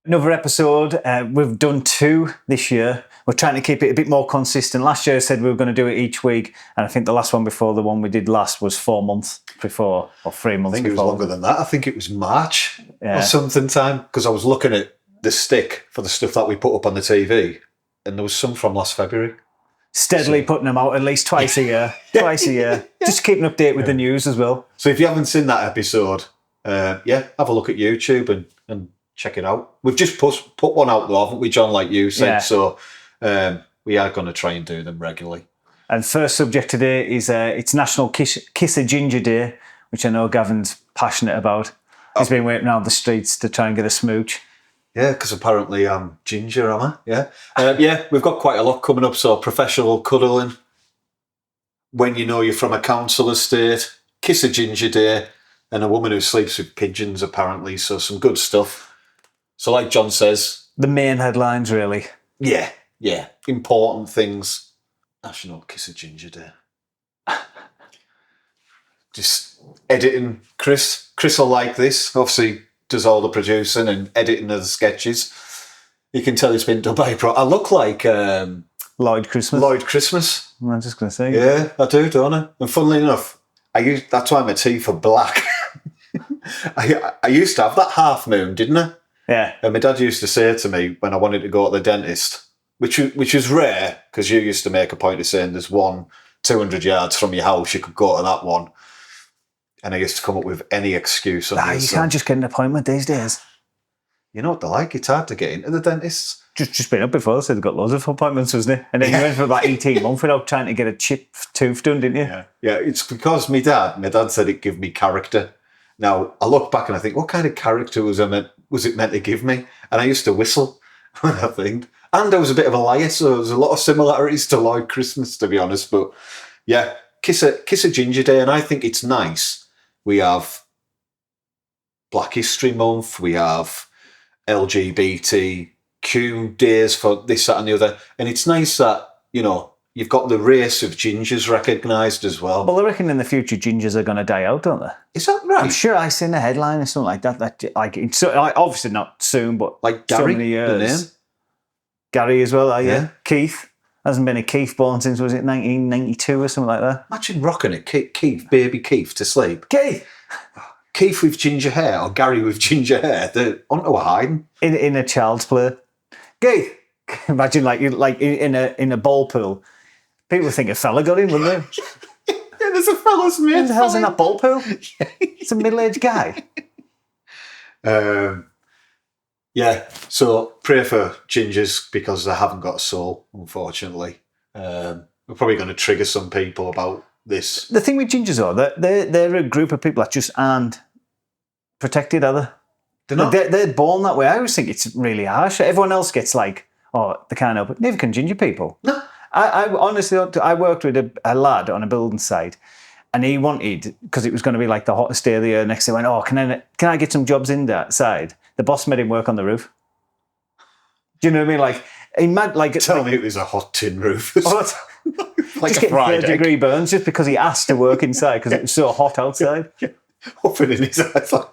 Another episode. We've done 2 this year. We're trying to keep it a bit more consistent. Last year I said we were going to do it each week, and I think the last one before the one we did last was 4 months before, or 3 months before. I think it was longer than that. I think it was March or something time, because I was looking at the stick for the stuff that we put up on the TV, and there was some from last February. Steadily putting them out at least twice a year. Twice a year. Just keep an update with the news as well. So if you haven't seen that episode, have a look at YouTube and check it out. We've just put one out though, haven't we, John, like you said? Yeah. So we are going to try and do them regularly. And first subject today is it's National Kiss a Ginger Day, which I know Gavin's passionate about. He's been waiting around the streets to try and get a smooch. Yeah, because apparently I'm ginger, am I? Yeah. We've got quite a lot coming up. So professional cuddling, when you know you're from a council estate, Kiss a Ginger Day, and a woman who sleeps with pigeons, apparently. So some good stuff. So like John says... The main headlines, really. Yeah. Important things. National Kiss a Ginger Day. Just editing. Chris will like this. Obviously does all the producing and editing of the sketches. You can tell it's been done by I look like... Lloyd Christmas. I'm just going to say. Yeah, I do, don't I? And funnily enough, that's why my teeth are black. I used to have that half moon, didn't I? Yeah. And my dad used to say to me when I wanted to go to the dentist, which is rare, because you used to make a point of saying there's one 200 yards from your house, you could go to that one. And I used to come up with any excuse. You can't just get an appointment these days. You know what they're like? It's hard to get into the dentists. Just been up before, so they've got loads of appointments, wasn't it? And then you went for about 18 months without trying to get a chipped tooth done, didn't you? Yeah, it's because my dad said it gave me character. Now, I look back and I think, what kind of character was it meant to give me? And I used to whistle when I think. And I was a bit of a liar, so there's a lot of similarities to Lloyd Christmas, to be honest. But yeah, Kiss a Ginger Day, and I think it's nice. We have Black History Month, we have LGBTQ days for this, that and the other. And it's nice that, you've got the race of gingers recognised as well. Well, I reckon in the future gingers are going to die out, don't they? Is that right? I'm sure I seen a headline or something like that. It's obviously not soon, but like Gary, so many years. The name? Gary as well, yeah. Keith. Hasn't been a Keith born since, was it 1992 or something like that? Imagine rocking it, Keith, baby Keith, to sleep. Keith with ginger hair or Gary with ginger hair. They're onto a hiding. In a child's play. Keith! Imagine like in a ball pool. People think a fella got in, wouldn't they? Yeah, there's a fella's mate. Who the hell's in that ball pool? It's a middle-aged guy. Yeah, so pray for gingers because they haven't got a soul, unfortunately. We're probably going to trigger some people about this. The thing with gingers, though, they're a group of people that just aren't protected, are they? They're not. They're born that way. I always think it's really harsh. Everyone else gets like, they can't help it. Neither can ginger people. No. I honestly, I worked with a lad on a building site, and he wanted, because it was going to be like the hottest day of the year, next day went, can I get some jobs in that side? The boss made him work on the roof. Do you know what I mean? Like, tell me it was a hot tin roof. Like just a fried third-degree burns just because he asked to work inside because it was so hot outside. Huffing in his eyes like,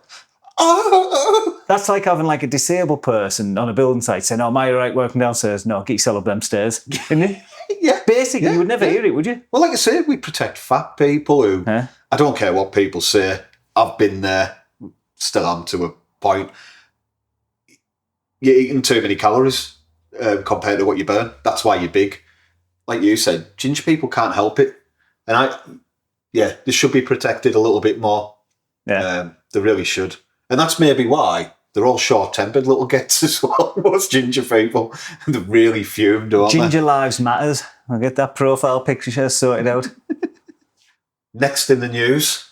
That's like having like a disabled person on a building site saying, am I right working downstairs? No, get yourself up them stairs. Isn't it? Yeah. Basically, you would never hear it, would you? Well, like I say, we protect fat people who, I don't care what people say. I've been there, still am to a point. You're eating too many calories compared to what you burn. That's why you're big. Like you said, ginger people can't help it. And they should be protected a little bit more. Yeah. They really should. And that's maybe why they're all short-tempered little gets as well. Most ginger people, they're really fumed, aren't Ginger Lives Matters. I'll get that profile picture sorted out. Next in the news,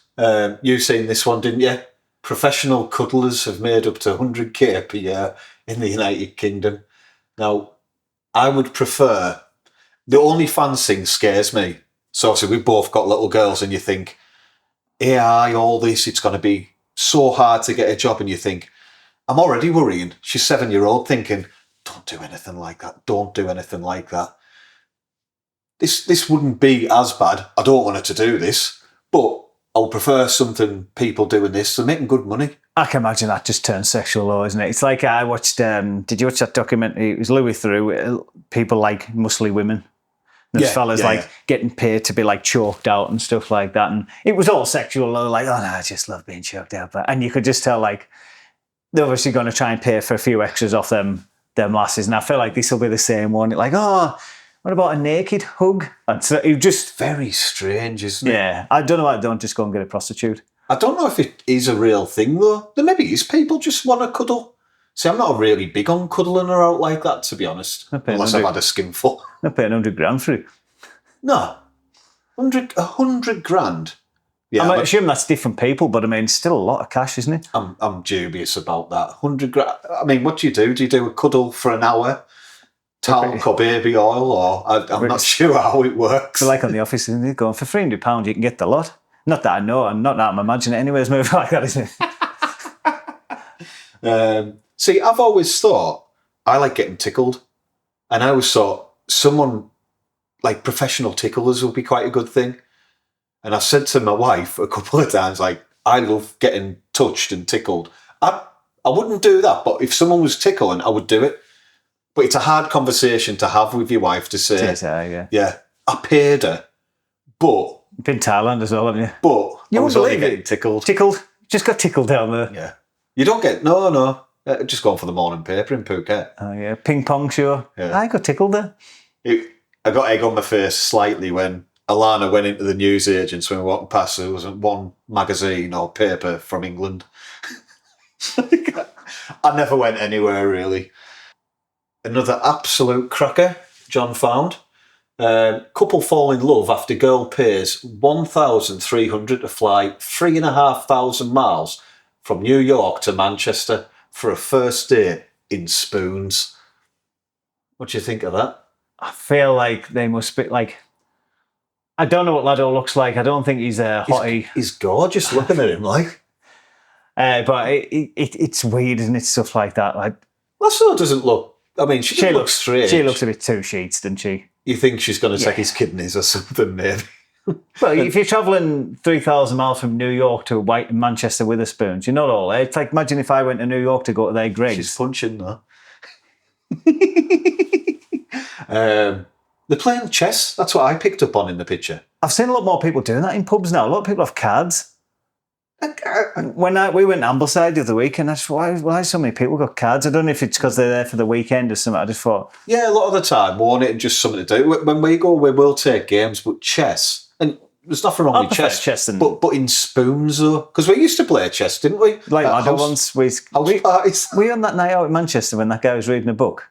you seen this one, didn't you? Professional cuddlers have made up to 100k per year in the United Kingdom. Now, I would prefer... The OnlyFans thing scares me. So obviously we've both got little girls and you think, AI, all this, it's going to be so hard to get a job, and you think, I'm already worrying. She's 7-year-old thinking, don't do anything like that. Don't do anything like that. This wouldn't be as bad. I don't want her to do this, but I would prefer something people doing this. They're making good money. I can imagine that just turns sexual though, isn't it? It's like I watched, did you watch that documentary? It was Louis Theroux, people like muscly women. There's fellas getting paid to be like choked out and stuff like that. And it was all sexual though, like, oh no, I just love being choked out. And you could just tell like, they're obviously going to try and pay for a few extras off them lasses. And I feel like this will be the same one. Like, oh, what about a naked hug? And so it just Very strange, isn't it? Yeah, I don't know why I don't just go and get a prostitute. I don't know if it is a real thing, though. There maybe is people just want to cuddle. See, I'm not really big on cuddling her out like that, to be honest. Unless I've had a skinful. They're paying $100,000 for it. No. 100 grand. Yeah, I assume that's different people, but I mean, still a lot of cash, isn't it? I'm dubious about that. 100 grand. I mean, what do you do? Do you do a cuddle for an hour? Talc or baby oil? Or I'm not sure how it works. So like on The Office, isn't it? Going for £300, you can get the lot. Not that I know, and not that I'm imagining it anyways, movie like that, isn't it? See, I've always thought I like getting tickled. And I always thought someone like professional ticklers would be quite a good thing. And I've said to my wife a couple of times, like, I love getting touched and tickled. I wouldn't do that, but if someone was tickling, I would do it. But it's a hard conversation to have with your wife to say, yeah, I paid her, but... You've been to Thailand as well, haven't you? But you I was only getting tickled. Tickled? Just got tickled down there. Yeah. You don't get... No. Just going for the morning paper in Phuket. Oh, yeah. Ping pong, sure. Yeah. I got tickled there. I got egg on my face slightly when Alana went into the newsagents when we were walking past. There wasn't one magazine or paper from England. I never went anywhere, really. Another absolute cracker John found. Couple fall in love after girl pays $1,300 to fly 3,500 miles from New York to Manchester for a first date in spoons. What do you think of that? I feel like they must be like... I don't know what Lado looks like. I don't think he's a hottie. He's gorgeous looking at him, like. But it's weird, isn't it? Stuff like that. Like, Lasso doesn't look... I mean, she looks strange. She looks a bit too sheets, doesn't she? You think she's going to take his kidneys or something, maybe? Well, if you're travelling 3,000 miles from New York to Manchester with a spoon, you're not all there. It's like, imagine if I went to New York to go to their Greggs. She's punching, though. They're playing chess. That's what I picked up on in the picture. I've seen a lot more people doing that in pubs now. A lot of people have cards. When we went to Ambleside the other week, and I just thought, why so many people got cards? I don't know if it's because they're there for the weekend or something. I just thought... Yeah, a lot of the time, won't it? Just something to do. When we go, we will take games, but chess... And there's nothing wrong with chess but in spoons, though. Because we used to play chess, didn't we? Like ladder once. We were on that night out in Manchester when that guy was reading a book.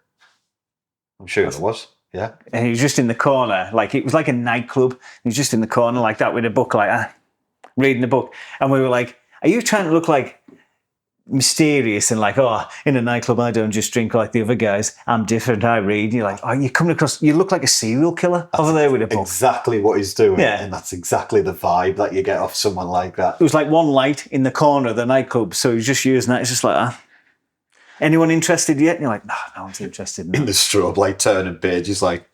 I'm sure there was. Yeah. And he was just in the corner, like it was like a nightclub. He was just in the corner like that with a book, like reading the book. And we were like, are you trying to look like mysterious and like, oh, in a nightclub I don't just drink like the other guys. I'm different, I read. You're like, oh, you're coming across, you look like a serial killer over there with a book. Exactly what he's doing. Yeah. And that's exactly the vibe that you get off someone like that. It was like one light in the corner of the nightclub, so he was just using that. It's just like, anyone interested yet? And you're like, no one's interested in that. In the strobe light turning pages, like...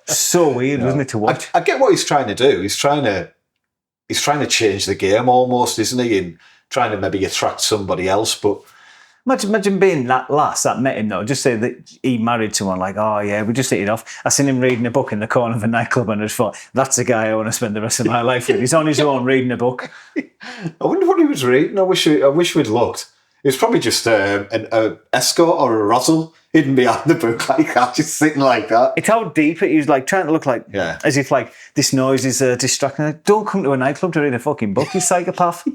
So weird, wasn't it, to watch? I get what he's trying to do. He's trying to change the game almost, isn't he? And trying to maybe attract somebody else, but... Imagine being that lass that met him, though. Just say that he married someone, like, oh, yeah, we just hit it off. I seen him reading a book in the corner of a nightclub and I just thought, that's the guy I want to spend the rest of my life with. He's on his own reading a book. I wonder what he was reading. I wish we'd looked. It was probably just an escort or a rustle hidden behind the book like that, just sitting like that. It's how deep it is, like trying to look like, as if like this noise is distracting. Like, don't come to a nightclub to read a fucking book, you psychopath.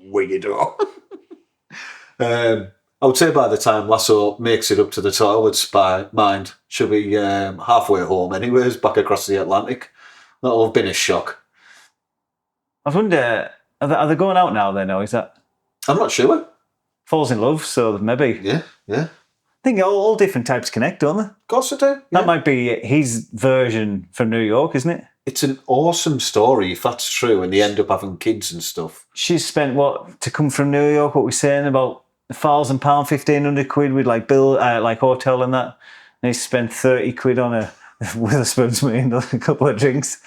Weirdo. I would say by the time Lasso makes it up to the toilets by mind, she'll be halfway home anyways, back across the Atlantic. That'll have been a shock. I wonder, are they going out now then, or is that... I'm not sure. Falls in love, so maybe. Yeah. I think all different types connect, don't they? Of course they do. Yeah. That might be his version from New York, isn't it? It's an awesome story if that's true, and they end up having kids and stuff. She's spent to come from New York? What we're saying about £1,000, £1,500 with like bill, like hotel and that. And he spent £30 on a Witherspoon's me and a couple of drinks.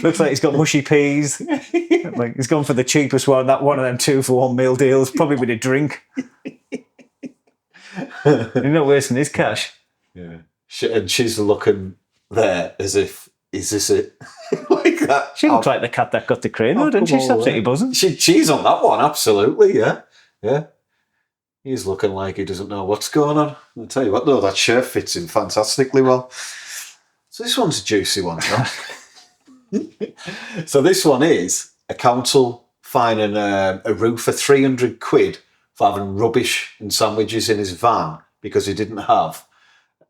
Looks like he's got mushy peas. Like he's gone for the cheapest one. That one of them 2-for-1 meal deals, probably with a drink. You're not wasting his cash. Yeah. And she's looking there as if, is this it? Like that. She looks like the cat that got the crane, though, doesn't she? She's absolutely buzzing. She's on that one, absolutely, yeah. Yeah. He's looking like he doesn't know what's going on. I'll tell you what, though, that shirt fits him fantastically well. So this one's a juicy one, John. So this one is a council fining a roofer 300 quid for having rubbish and sandwiches in his van because he didn't have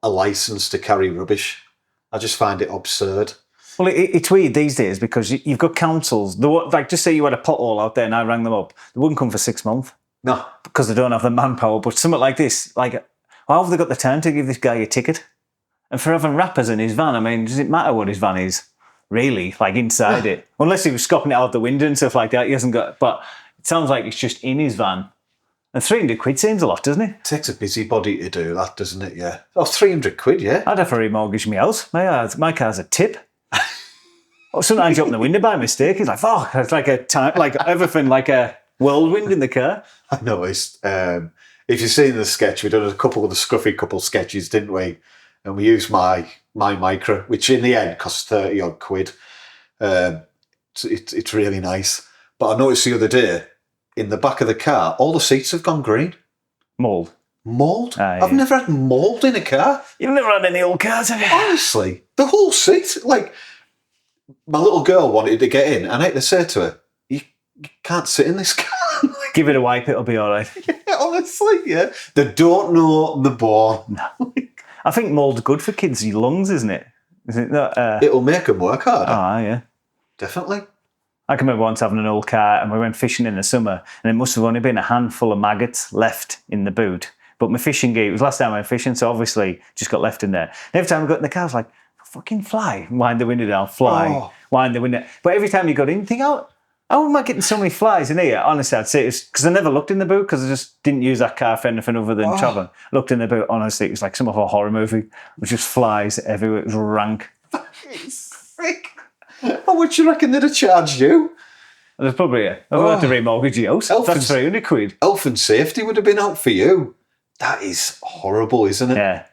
a licence to carry rubbish. I just find it absurd. Well, it's weird these days because you've got councils. Like, just say you had a pothole out there and I rang them up. They wouldn't come for 6 months. No. Because they don't have the manpower. But something like this, like, how have they got the time to give this guy a ticket? And for having wrappers in his van, I mean, does it matter what his van is? Really? Like, inside it? Unless he was scopping it out the window and stuff like that. He hasn't got... But it sounds like it's just in his van. And 300 quid seems a lot, doesn't it? It takes a busybody to do that, doesn't it? Yeah. Oh, 300 quid, yeah. I'd have to remortgage my house. My car's a tip. Or sometimes you open the window by mistake. It's like, oh, it's like a time, like everything, like a whirlwind in the car. I noticed. If you've seen the sketch, we did a couple of the Scruffy Couple sketches, didn't we? And we used my Micra, which in the end costs 30 odd quid. It's really nice. But I noticed the other day, in the back of the car, all the seats have gone green. Mould. Mould? Aye. I've never had mould in a car. You've never had any old cars, have you? Honestly, the whole seat. Like, my little girl wanted to get in, and I had to say to her, you can't sit in this car. Give it a wipe, it'll be all right. Yeah, honestly, yeah. They don't know the born. No. I think mould's good for kids' lungs, isn't it? Is it not? It'll make them work harder. Oh, yeah. Definitely. I can remember once having an old car and we went fishing in the summer and there must have only been a handful of maggots left in the boot. But my fishing gear, it was last time I went fishing, so obviously just got left in there. And every time I got in the car, I was like, fucking fly. Wind the window down, fly. Oh. Wind the window. But every time you got in, you think, how am I getting so many flies in here? Honestly, I'd say it's because I never looked in the boot because I just didn't use that car for anything other than traveling. Looked in the boot, honestly, it was like some of a horror movie. It was just flies everywhere. It was rank. It's sick. How much you reckon they'd have charged you? There's probably I've had to remortgage your house. That's 300 quid. Health and safety would have been out for you. That is horrible, isn't it? Yeah.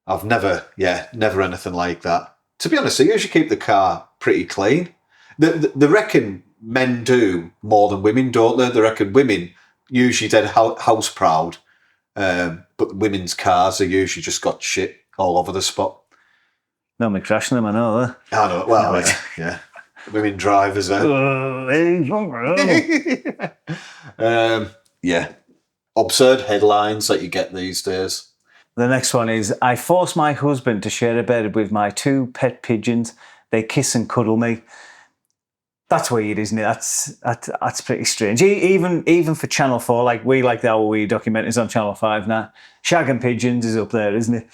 I've never anything like that. To be honest, I usually keep the car pretty clean. They reckon men do more than women, don't they? They reckon women usually dead house proud, but women's cars are usually just got shit all over the spot. No, me crashing them, I know. I know. Well, yeah. Women drivers, yeah. Absurd headlines that you get these days. The next one is, I forced my husband to share a bed with my 2 pet pigeons. They kiss and cuddle me. That's weird, isn't it? That's pretty strange. Even for Channel 4, like we like the Our Wee documentaries on Channel 5 now. Shagging pigeons is up there, isn't it?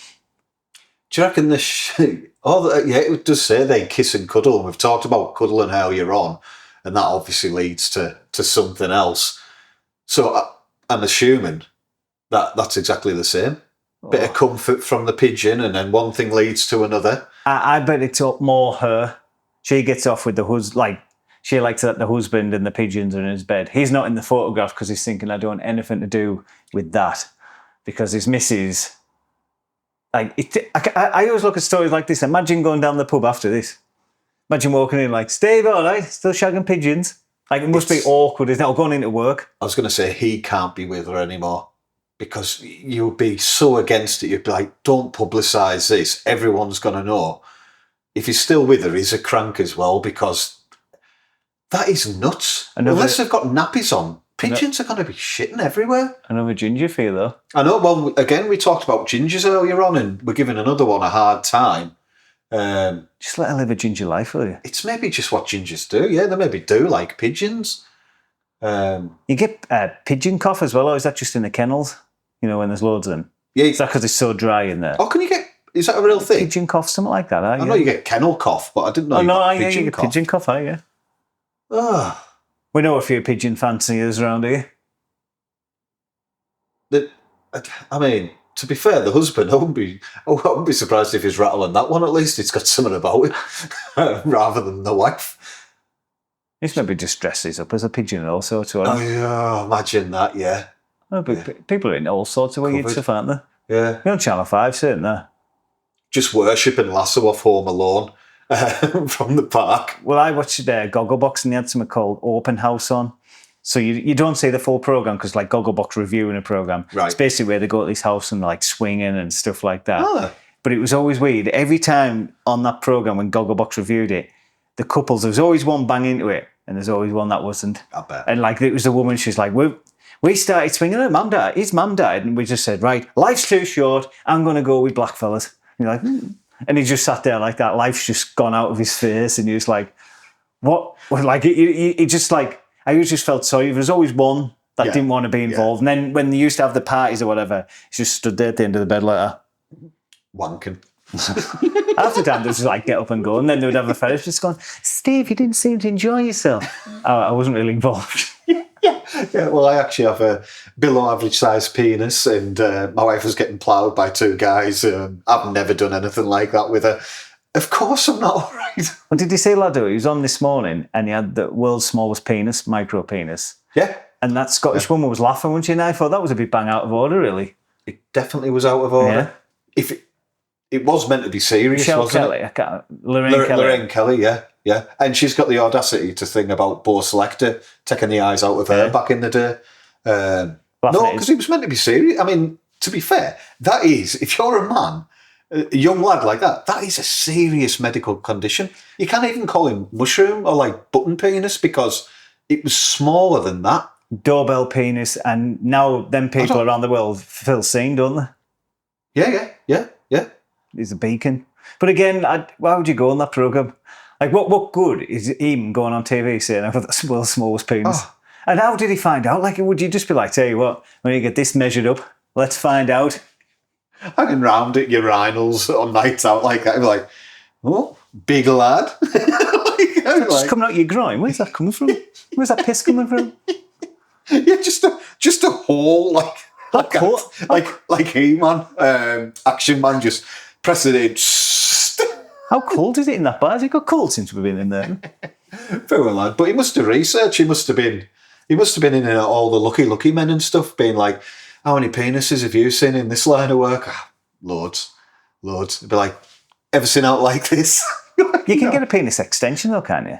Do you reckon it does say they kiss and cuddle, and we've talked about cuddling earlier on, and that obviously leads to something else. So I'm assuming that that's exactly the same. Bit of comfort from the pigeon, and then one thing leads to another. I bet it's up more her. She gets off with the husband, like, she likes that the husband and the pigeons are in his bed. He's not in the photograph because he's thinking, I don't want anything to do with that. Because his missus... Like, I always look at stories like this. Imagine going down the pub after this. Imagine walking in like, Steve, all right, still shagging pigeons. Like, it must be awkward, isn't it? Or going into work. I was going to say he can't be with her anymore because you would be so against it. You'd be like, don't publicise this. Everyone's going to know. If he's still with her, he's a crank as well because that is nuts. Unless they've got nappies on. Pigeons are going to be shitting everywhere. Another ginger for you, though. I know. Well, again, we talked about gingers earlier on, and we're giving another one a hard time. Just let her live a ginger life, will you? It's maybe just what gingers do. Yeah, they maybe do like pigeons. You get pigeon cough as well, or is that just in the kennels? You know, when there's loads of them. Yeah. Is that because it's so dry in there? Oh, can you get... Is that a real thing? Pigeon cough, something like that. I know you get kennel cough, but I didn't know you got pigeon cough. Pigeon cough, yeah. Oh. We know a few pigeon fanciers around here. I mean, to be fair, the husband, I wouldn't be surprised if he's rattling that one. At least it's got something about it, rather than the wife. He's maybe just dresses up as a pigeon also. Oh yeah, imagine that. Yeah. Oh, but people are in all sorts of weird stuff, aren't they? Yeah. You're on Channel 5, certainly. Just worshipping Lasso off Home Alone from the park. Well, I watched Gogglebox and they had something called Open House on. So you don't see the full programme because like Gogglebox reviewing a programme. Right. It's basically where they go to this house and like swinging and stuff like that. Ah. But it was always weird. Every time on that programme when Gogglebox reviewed it, the couples, there was always one bang into it and there's always one that wasn't. I bet. And like it was the woman, she's like, we started swinging, his mum died. And we just said, right, life's too short. I'm going to go with blackfellas. And you're like, And he just sat there like that. Life's just gone out of his face. And he was like, what? Like, he just like, I just felt sorry. There was always one that didn't want to be involved. And then when they used to have the parties or whatever, he just stood there at the end of the bed like that. Wanking. Half the time, they'd just like get up and go. And then they would have a fetish just going, Steve, you didn't seem to enjoy yourself. I wasn't really involved. Yeah, well, I actually have a below average sized penis, and my wife was getting ploughed by two guys. I've never done anything like that with her. Of course, I'm not all right. Well, did you see Lado? He was on this morning and he had the world's smallest penis, micro penis. Yeah. And that Scottish woman was laughing, wasn't she? And I thought that was a bit bang out of order, really. It definitely was out of order. Yeah. If it was meant to be serious, Michelle wasn't Kelly, it? Lorraine Kelly. Yeah. And she's got the audacity to think about Bo Selector taking the eyes out of her back in the day. No, because it was meant to be serious. I mean, to be fair, that is, if you're a man, a young lad like that, that is a serious medical condition. You can't even call him mushroom or like button penis because it was smaller than that. Doorbell penis, and now them people around the world feel seen, don't they? Yeah. He's a beacon. But again, why would you go on that programme? Like, what good is him going on TV saying I've got the world's smallest penis? Oh. And how did he find out? Like, would you just be like, tell you what, when you get this measured up, let's find out. Hanging round at urinals on nights out like that, I'd be like, oh, big lad. It's coming out your groin. Where's that coming from? Where's that piss coming from? Yeah, just a hole like He-Man, Action Man, just pressing it. How cold is it in that bar? Has it got cold since we've been in there? Very well, lad. But he must have researched. He must have been in all the lucky men and stuff, being like, how many penises have you seen in this line of work? Loads. It'd be like, ever seen out like this? You can get a penis extension though, can't you?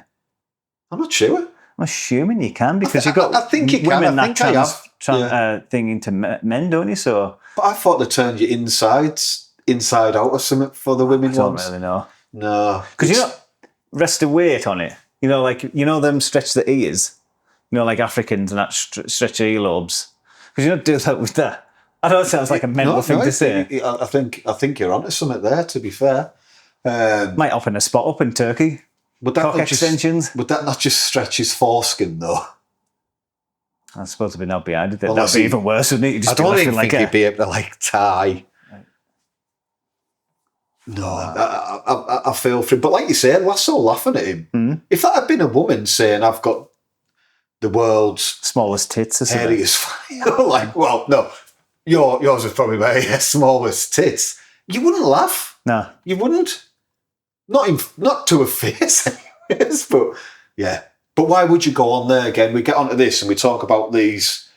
I'm not sure. I'm assuming you can because you've got I think you women can. that thing into men, don't you? So, but I thought they turned you inside out or something for the women ones. I don't really know. No, because rest of weight on it. Them stretch the ears. Like Africans and that stretch their earlobes. Because you don't do that with that. I know it sounds like a mental thing to say. I think you're onto something there. To be fair, might open a spot up in Turkey. Cock extensions. Would that not just stretch his foreskin though? I suppose it'd be not behind it. That'd be even worse, wouldn't it? I don't even think he'd be able to tie. Right. No, I feel for him. But like you said, Lasso laughing at him. Mm. If that had been a woman saying, I've got the world's smallest tits or something. Hairiest, like, well, no, yours is probably my smallest tits. You wouldn't laugh. No. You wouldn't. Not to a face, anyways, but yeah. But why would you go on there again? We get onto this and we talk about these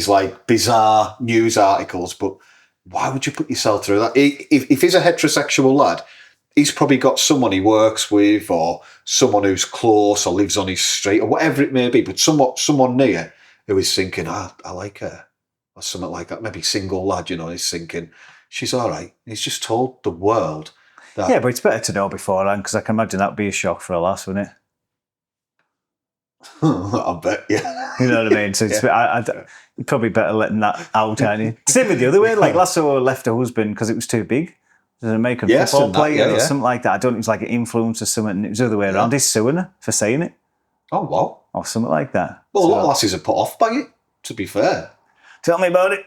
like bizarre news articles, but why would you put yourself through that? If he's a heterosexual lad, he's probably got someone he works with or someone who's close or lives on his street or whatever it may be, but someone near who is thinking, I like her or something like that. Maybe single lad, he's thinking, she's all right. He's just told the world. Yeah, but it's better to know beforehand because I can imagine that would be a shock for a lass, wouldn't it? I bet, yeah. You know what I mean? So it's, you're probably better letting that out, aren't you? Same with the other way. Like Lasso left her husband because it was too big. There's an American football player or something like that. I don't think it was like an influence or something. And it was the other way around. He's suing her for saying it. Oh, wow. Or something like that. Well, a lot of lasses are put off by it, to be fair. Tell me about it.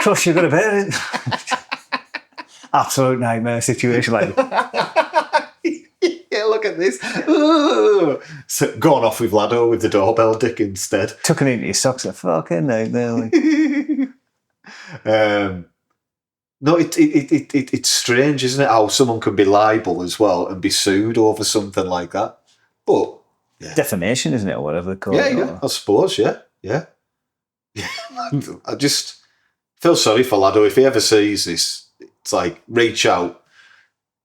Trust you're going to bear it. Absolute nightmare situation like that. Yeah, look at this. Ooh. So gone off with Lado with the doorbell dick instead. Tucking into your socks like fucking nightmare. No, it's strange, isn't it? How someone can be liable as well and be sued over something like that. But Defamation, isn't it, or whatever they call it? yeah, I suppose, yeah. I just feel sorry for Lado. If he ever sees this, it's like, reach out.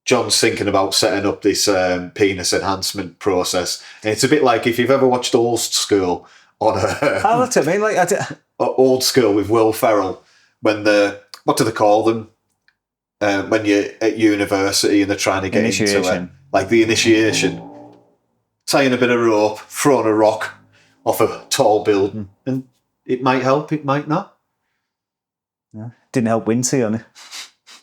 John's thinking about setting up this penis enhancement process. And it's a bit like if you've ever watched Old School on a... Oh, that's what I mean. Like, Old School with Will Ferrell, when what do they call them? When you're at university and they're trying to get into it. Like the initiation. Tying a bit of rope, throwing a rock off a tall building. And it might help, it might not. Yeah. Didn't help Wincy on it.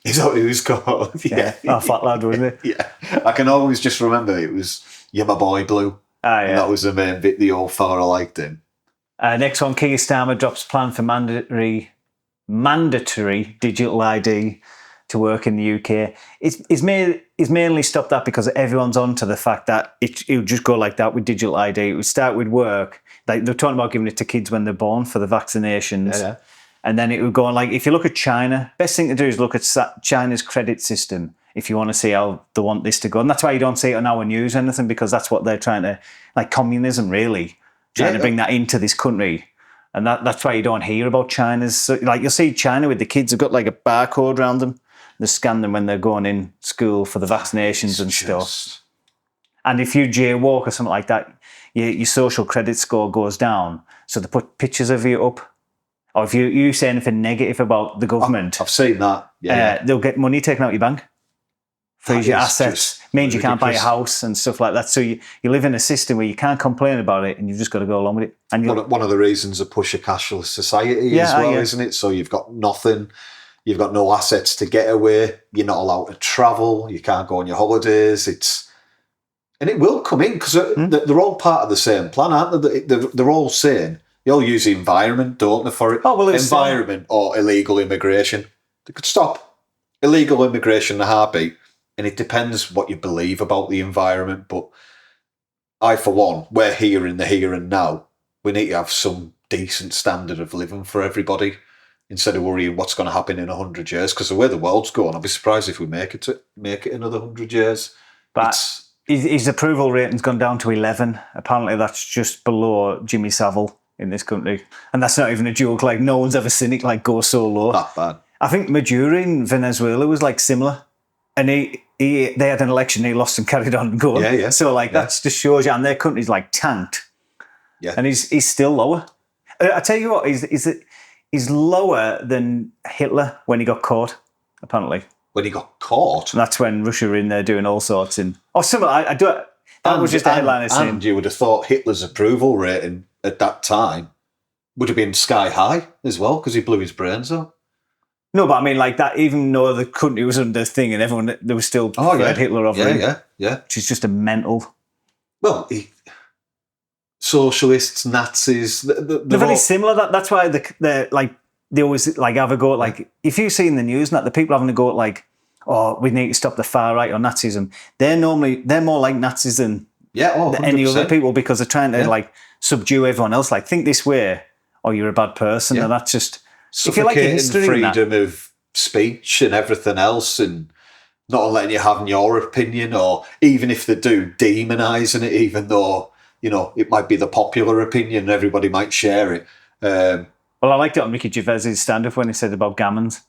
Is that what he was called? Yeah. Oh, fat lad, wasn't it? Yeah. I can always just remember it was You're My Boy Blue. Ah, yeah. And that was the main bit the old fella liked him. Next one, Keir Starmer drops plan for mandatory digital ID to work in the UK. He's mainly stopped that because everyone's on to the fact that it would just go like that with digital ID. It would start with work. Like they're talking about giving it to kids when they're born for the vaccinations. Yeah. And then it would go on, like, if you look at China, best thing to do is look at China's credit system if you want to see how they want this to go. And that's why you don't see it on our news or anything, because that's what they're trying to, like communism really, trying to bring that into this country. And that's why you don't hear about China's. So, like, you'll see China with the kids have got like a barcode around them. They scan them when they're going in school for the vaccinations and stuff. And if you jaywalk or something like that, your social credit score goes down. So they put pictures of you up. Or if you say anything negative about the government, I've seen that. They'll get money taken out of your bank. Freeze your assets. Means you can't buy a house and stuff like that. So you live in a system where you can't complain about it and you've just got to go along with it. And one of the reasons to push a cashless society as well, isn't it? So you've got nothing. You've got no assets to get away. You're not allowed to travel. You can't go on your holidays. And it will come in because they're all part of the same plan, aren't they? They're all saying, they all use the environment, don't they, for it? Oh, well, environment or illegal immigration. They could stop illegal immigration in a heartbeat. And it depends what you believe about the environment. But I, for one, we're here in the here and now. We need to have some decent standard of living for everybody instead of worrying what's going to happen in 100 years. Because the way the world's going, I'll be surprised if we make it another 100 years. But his approval rating's gone down to 11. Apparently that's just below Jimmy Savile in this country. And that's not even a joke. Like, no one's ever seen it like go so low. That bad. I think Maduro in Venezuela was like similar. And they had an election, he lost and carried on going. Yeah. So like that just shows you, and their country's like tanked. Yeah. And he's still lower. I tell you what, he's lower than Hitler when he got caught, apparently. When he got caught? And that's when Russia were in there doing all sorts similar. That was just a headline I seen. And you would have thought Hitler's approval rating at that time would have been sky high as well because he blew his brains out. No, but I mean, like that, even though the country was under thing and everyone, there was still Hitler over him. Yeah. Which is just a mental. Well, socialists, Nazis, they're very similar. That's why they always like have a go at, like, if you see in the news that the people having a go at, like, oh, we need to stop the far right or Nazism, they're more like Nazis than any other people because they're trying to like subdue everyone else. Like, think this way or you're a bad person. And that's just, if you like your history, freedom of speech and everything else, and not letting you have your opinion, or even if they do, demonising it, even though, you know, it might be the popular opinion and everybody might share it. Well, I liked it on Ricky Gervais's stand-up when he said about gammons.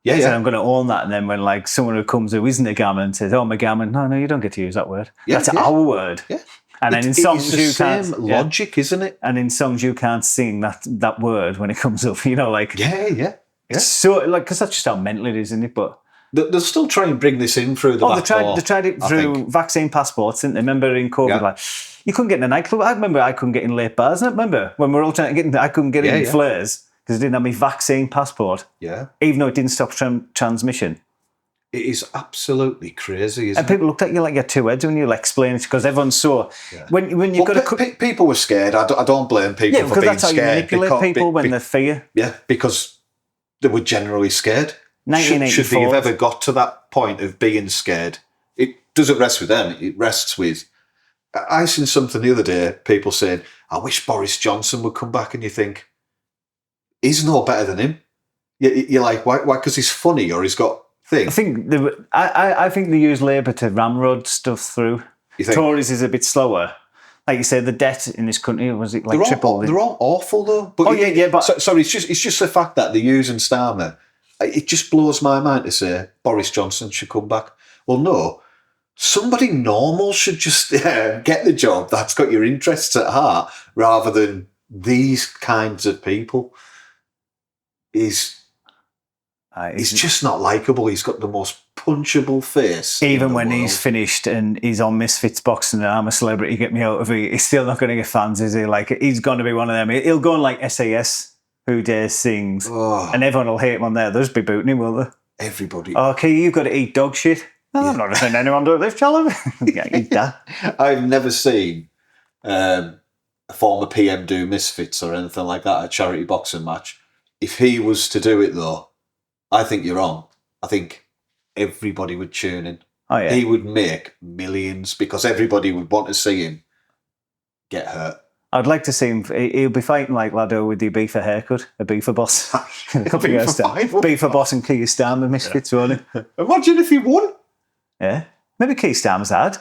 He said, I'm going to own that. And then when like someone who comes who isn't a gammon says, oh, I'm a gammon. No, you don't get to use that word. That's our word. Yeah. And then in songs you can't... Same logic, isn't it? And in songs you can't sing that word when it comes up, you know, like... Yeah. So, like, because that's just how mental it is, isn't it? But... They'll still try and bring this in through the back door. They tried it through vaccine passports, didn't they? Remember in COVID, like, you couldn't get in a nightclub. I remember I couldn't get in late bars, and I remember when we were all trying to get in, I couldn't get in flares because I didn't have my vaccine passport. Yeah. Even though it didn't stop transmission. It is absolutely crazy, isn't it? And people looked at you like you're two heads when you explain it, because everyone's so... Yeah. When you've got to... People were scared. I don't blame people for being scared. Yeah, because that's how you manipulate people when they're fear. Yeah, because they were generally scared. 1984. Should they have ever got to that point of being scared? It doesn't rest with them. It rests with... I seen something the other day, people saying, I wish Boris Johnson would come back, and you think, he's no better than him. you're like, why? Because he's funny or he's got thing. I think they use Labour to ramrod stuff through. You think? Tories is a bit slower. Like you say, the debt in this country was it like triple? They're all awful though. But but sorry, it's just the fact that they're using Starmer. It just blows my mind to say Boris Johnson should come back. Well, no, somebody normal should just get the job that's got your interests at heart, rather than these kinds of people. He's just not likable. He's got the most punchable face. Even when he's finished and he's on Misfits boxing and I'm a celebrity, get me out of here, he's still not going to get fans, is he? Like, he's going to be one of them. He'll go on like SAS, Who Dares Sings, and everyone will hate him on there. They'll just be booting him, will they? Everybody. Okay, you've got to eat dog shit. Oh, I'm not saying anyone do this, shall I? Eat that. I've never seen a former PM do Misfits or anything like that at a charity boxing match. If he was to do it, though, I think you're wrong. I think everybody would tune in. Oh, yeah. He would make millions because everybody would want to see him get hurt. I'd like to see him. He'll be fighting like Lado with the Beaver haircut, a Beaver boss. A couple of years time. Beaver boss and Keir Starmer Misfits, won't it? Imagine if he won. Yeah. Maybe Keir Starmer's dad.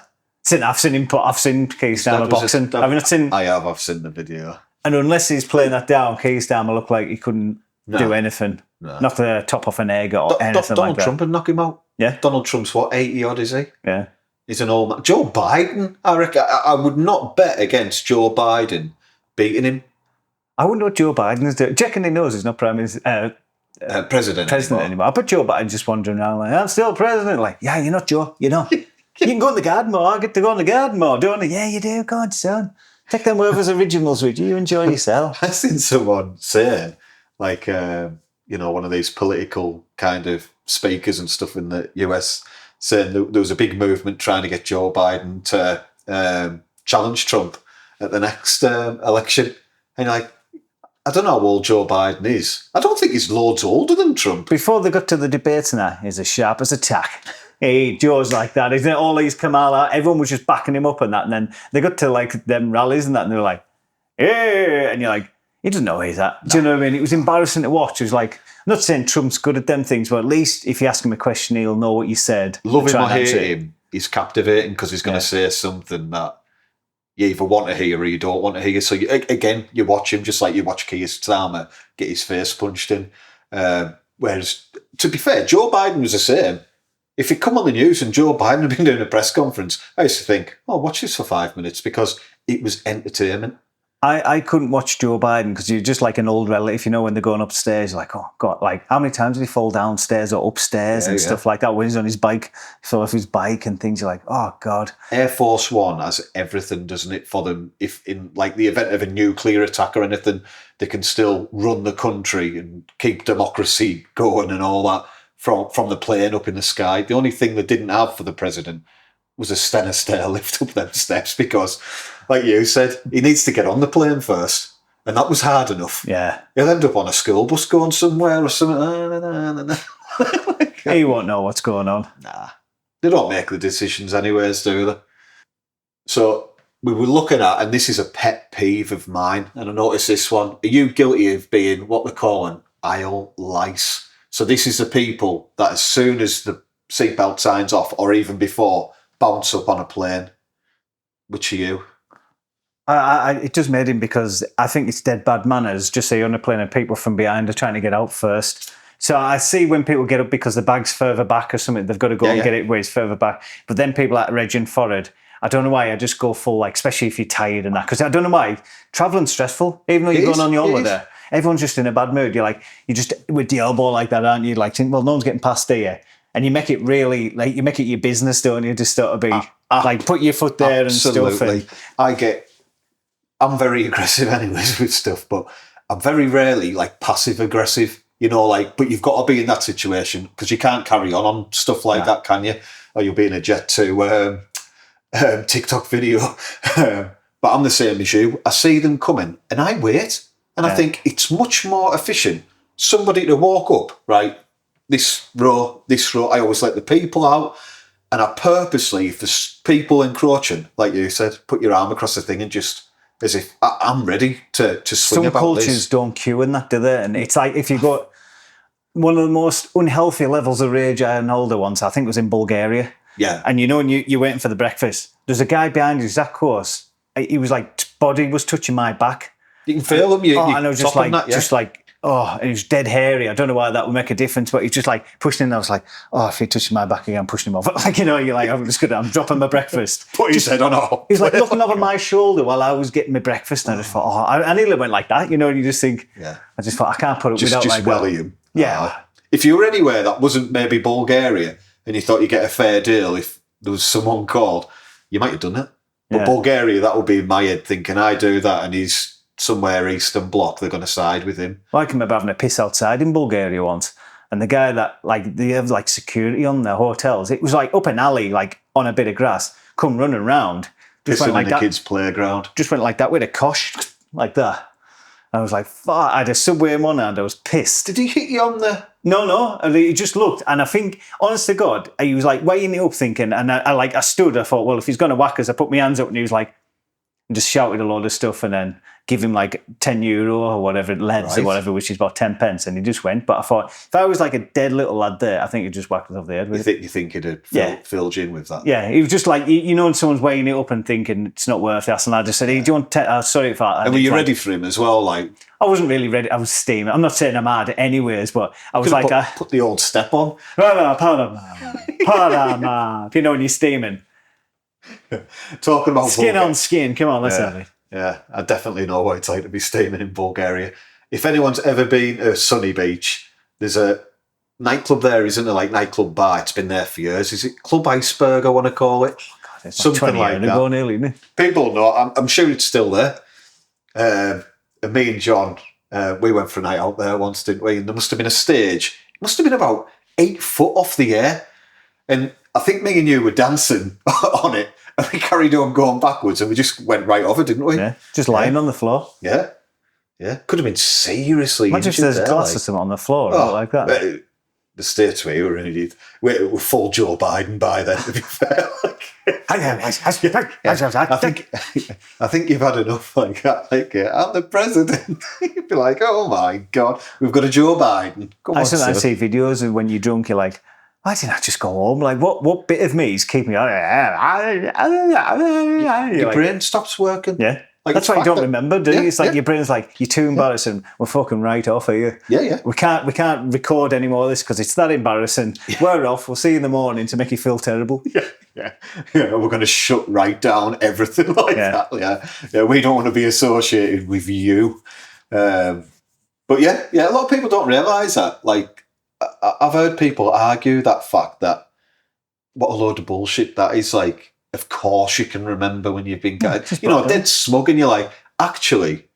I've seen him I've seen Keir Starmer boxing. I've seen. I've seen the video. And unless he's playing that down, Keir Starmer looked like he couldn't do anything. No. Not the top off an egg or anything Donald like that. Trump would knock him out. Yeah. Donald Trump's what, 80 odd, is he? Yeah. He's an old man. Joe Biden, I reckon. I would not bet against Joe Biden beating him. I wonder what Joe Biden is doing. Checking he knows he's not president anymore. I bet Joe Biden just wandering around like, I'm still president. Like, yeah, you're not Joe. You're not. You can go in the garden more. I get to go in the garden more, don't you? Yeah, you do. Go on, son. Take them Werther's originals with you. You enjoy yourself. I've seen someone saying, like, one of these political kind of speakers and stuff in the US saying there was a big movement trying to get Joe Biden to challenge Trump at the next election. And like, I don't know how old Joe Biden is. I don't think he's loads older than Trump. Before they got to the debates now, he's as sharp as a tack. Hey, Joe's like that. Isn't it? All these Kamala, everyone was just backing him up and that. And then they got to like them rallies and that, and they were like, hey, and you're like, he doesn't know who he's at. Do you know what I mean? It was embarrassing to watch. It was like, I'm not saying Trump's good at them things, but at least if you ask him a question, he'll know what you said. Love him or hate him, he's captivating because he's going to say something that you either want to hear or you don't want to hear. So, you watch him just like you watch Keir Starmer get his face punched in. Whereas, to be fair, Joe Biden was the same. If you come on the news and Joe Biden had been doing a press conference, I used to think, watch this for 5 minutes because it was entertainment. I couldn't watch Joe Biden because you're just like an old relative, when they're going upstairs, you're like, oh God, like how many times did he fall downstairs or upstairs and stuff like that when he's on his bike, he fell off his bike and things, you're like, oh God. Air Force One has everything, doesn't it, for them? If in like the event of a nuclear attack or anything, they can still run the country and keep democracy going and all that from the plane up in the sky. The only thing they didn't have for the president was a Stena stair lift up them steps because, like you said, he needs to get on the plane first. And that was hard enough. Yeah. He'll end up on a school bus going somewhere or something. He won't know what's going on. Nah. They don't make the decisions anyways, do they? So we were looking at, and this is a pet peeve of mine, and I noticed this one. Are you guilty of being what they're calling aisle lice? So this is the people that as soon as the seatbelt signs off, or even before, bounce up on a plane. Which are you? It just made him because I think it's dead bad manners. Just say you're on a plane and people from behind are trying to get out first. So I see when people get up because the bag's further back or something, they've got to go and get it where it's further back. But then people like Regin forward, I don't know why, I just go full, like, especially if you're tired and that. Because I don't know why, traveling's stressful, even though you're going on your holiday. Everyone's just in a bad mood. You're just with the elbow like that, aren't you? Like, well, no one's getting past here. And you make it really, like, you make it your business, don't you? Just sort of be, like, put your foot there and stuff. And I'm very aggressive anyways with stuff, but I'm very rarely, like, passive-aggressive, but you've got to be in that situation because you can't carry on stuff like that, can you? Or you'll be in a Jet 2 TikTok video. But I'm the same as you. I see them coming and I wait. And I think it's much more efficient. Somebody to walk up, right? This row, I always let the people out. And I purposely, if there's people encroaching, like you said, put your arm across the thing and just, as if I'm ready to swing some about cultures this. don't queue in that, do they? And it's like, if you go, one of the most unhealthy levels of rage I had an older once, I think it was in Bulgaria. Yeah. And when you're waiting for the breakfast, there's a guy behind you, that course. He was like, body was touching my back. You can feel them. And I was just like, oh, and he was dead hairy. I don't know why that would make a difference, but he's just like pushing in. I was like, oh, if he touches my back again, I'm pushing him off. Like, you're like, I'm dropping my breakfast. Put his head on off. He's like looking over my shoulder while I was getting my breakfast. And I just thought, I nearly went like that, and you just think, I just thought, I can't put it without like welly him. Yeah. If you were anywhere that wasn't maybe Bulgaria and you thought you'd get a fair deal if there was someone called, you might have done it. But Bulgaria, that would be in my head thinking, I do that and he's somewhere Eastern Bloc, they're going to side with him. Well, I can remember having a piss outside in Bulgaria once, and the guy that, like, they have, like, security on their hotels. It was, like, up an alley, like, on a bit of grass, come running around. Just went like that. Kids' playground. Just went like that with a cosh, like that. I was like, fuck, I had a Subway in one hand, I was pissed. Did he hit you on the... No, he just looked, and I think, honest to God, he was, like, weighing it up thinking, and I stood, I thought, well, if he's going to whack us, I put my hands up, and he was like, and just shouted a load of stuff, and then give him like €10 or whatever, leads or whatever, which is about 10 pence, and he just went. But I thought, if I was like a dead little lad there, I think he'd just whacked us off the head with it. You think he'd have filled you in with that? Yeah, he was just like, when someone's weighing it up and thinking it's not worth it, and I just said, hey, do you want sorry for that. And were you ready for him as well? Like, I wasn't really ready, I was steaming. I'm not saying I'm hard anyways, but I was like... Put the old step on. Pardon, when you're steaming. Talking about skin on skin, come on, let's have it. Yeah, I definitely know what it's like to be steaming in Bulgaria. If anyone's ever been to Sunny Beach, there's a nightclub there, isn't there? Like nightclub bar. It's been there for years. Is it Club Iceberg, I want to call it? Oh God, it's something like 20 years that. Ago, nearly, isn't it? People know. I'm sure it's still there. And me and John, we went for a night out there once, didn't we? And there must have been a stage. It must have been about 8 foot off the air. And I think me and you were dancing on it. And we carried on going backwards and we just went right off it, didn't we? Yeah, just lying on the floor. Yeah. Could have been seriously injured. Imagine if there's glass or something on the floor like that. The states we were in, we're full Joe Biden by then, to be fair. I think you've had enough like that. Like, I'm the president. You'd be like, oh my God, we've got a Joe Biden. I sometimes see videos of when you're drunk, you're like, why didn't I just go home? Like, what bit of me is keeping me... Your brain stops working. Yeah. Like that's why you don't remember, do you? It's like your brain's like, you're too embarrassing. We're fucking right off here. Yeah. We can't record any more of this because it's that embarrassing. We're off. We'll see you in the morning to make you feel terrible. Yeah. We're going to shut right down everything like that. Yeah. We don't want to be associated with you. But yeah, a lot of people don't realise that. Like, I've heard people argue that fact that what a load of bullshit that is. Like, of course you can remember when you've been dead smug, and you're like, actually,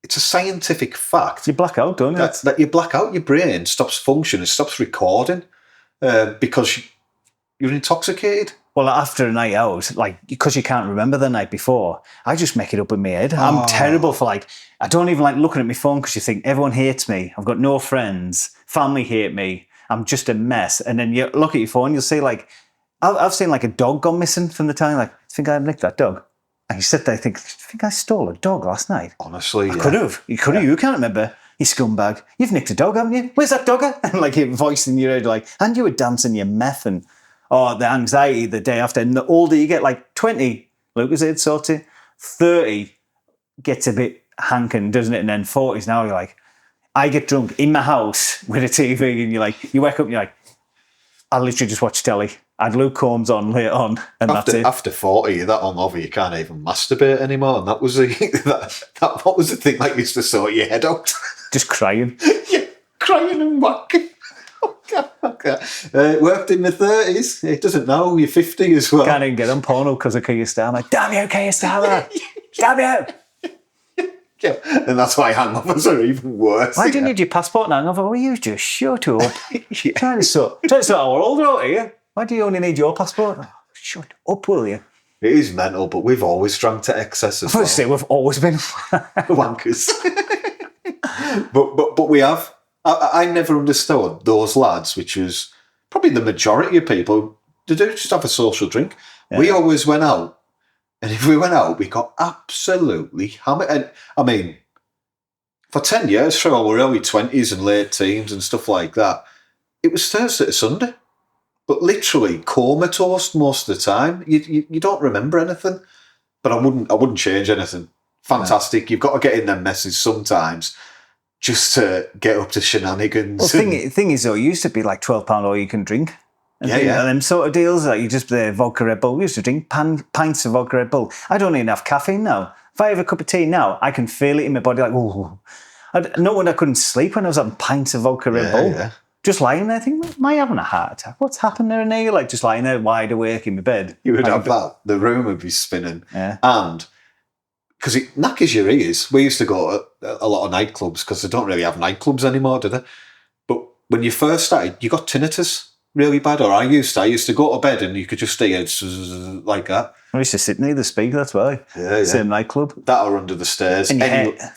it's a scientific fact. You black out, don't you? That you black out, your brain stops functioning, stops recording because you're intoxicated. Well, after a night out, like, because you can't remember the night before, I just make it up in my head. I'm terrible for, like, I don't even like looking at my phone because you think everyone hates me. I've got no friends. Family hate me. I'm just a mess. And then you look at your phone, you'll see, like, I've seen, like, a dog gone missing from the time. Like, I think I nicked that dog. And you sit there and think I stole a dog last night? Honestly, I could have. You could have. You can't remember. You scumbag. You've nicked a dog, haven't you? Where's that dogger? And, like, your voice in your head, like, and you were dancing your meth and... Oh, the anxiety the day after. And the older you get, like 20, Lucas had sorted, 30 gets a bit hanking, doesn't it? And then 40s now you're like, I get drunk in my house with a TV and you're like, you wake up and you're like, I literally just watch telly. I had Luke Combs on later on and that's it. After 40, you're that hungover, you can't even masturbate anymore. And that was what was the thing like used to sort your head out? Just crying. Yeah, crying and whacking. It worked in the 30s. It doesn't now. You're 50 as well. Can't even get on porno because of Keir Starmer. Like, damn you, Keir Starmer! Damn you! Yeah, and that's why hangovers are even worse. Why do you need your passport and hangover? Well, you just shut up. Trying to sort our older out here. Why do you only need your passport? Oh, shut up, will you? It is mental, but we've always drank to excess as well. I say we've always been wankers. but we have. I never understood those lads, which was probably the majority of people, they do just have a social drink. Yeah. We always went out, and if we went out, we got absolutely hammered. And I mean, for 10 years, through our early 20s and late teens and stuff like that, it was Thursday to Sunday. But literally comatose most of the time. You don't remember anything. But I wouldn't change anything. Fantastic. You've got to get in them messes sometimes just to get up to shenanigans. Well, thing is, though, it used to be like £12 all you can drink. And Yeah. them sort of deals, like you just the vodka Red Bull. We used to drink pints of vodka Red Bull. I don't even have caffeine now. If I have a cup of tea now, I can feel it in my body like, ooh. No wonder I couldn't sleep when I was having pints of vodka Red Bull. Yeah. Just lying there thinking, am I having a heart attack? What's happened there? And you're like just lying there wide awake in my bed. You would have that. The room would be spinning. Yeah. And because it knackers your ears. We used to go to a lot of nightclubs because they don't really have nightclubs anymore, do they? But when you first started, you got tinnitus really bad, or I used to go to bed and you could just stay like that. I used to sit near the speaker, that's why. Yeah. Same nightclub. That or under the stairs. And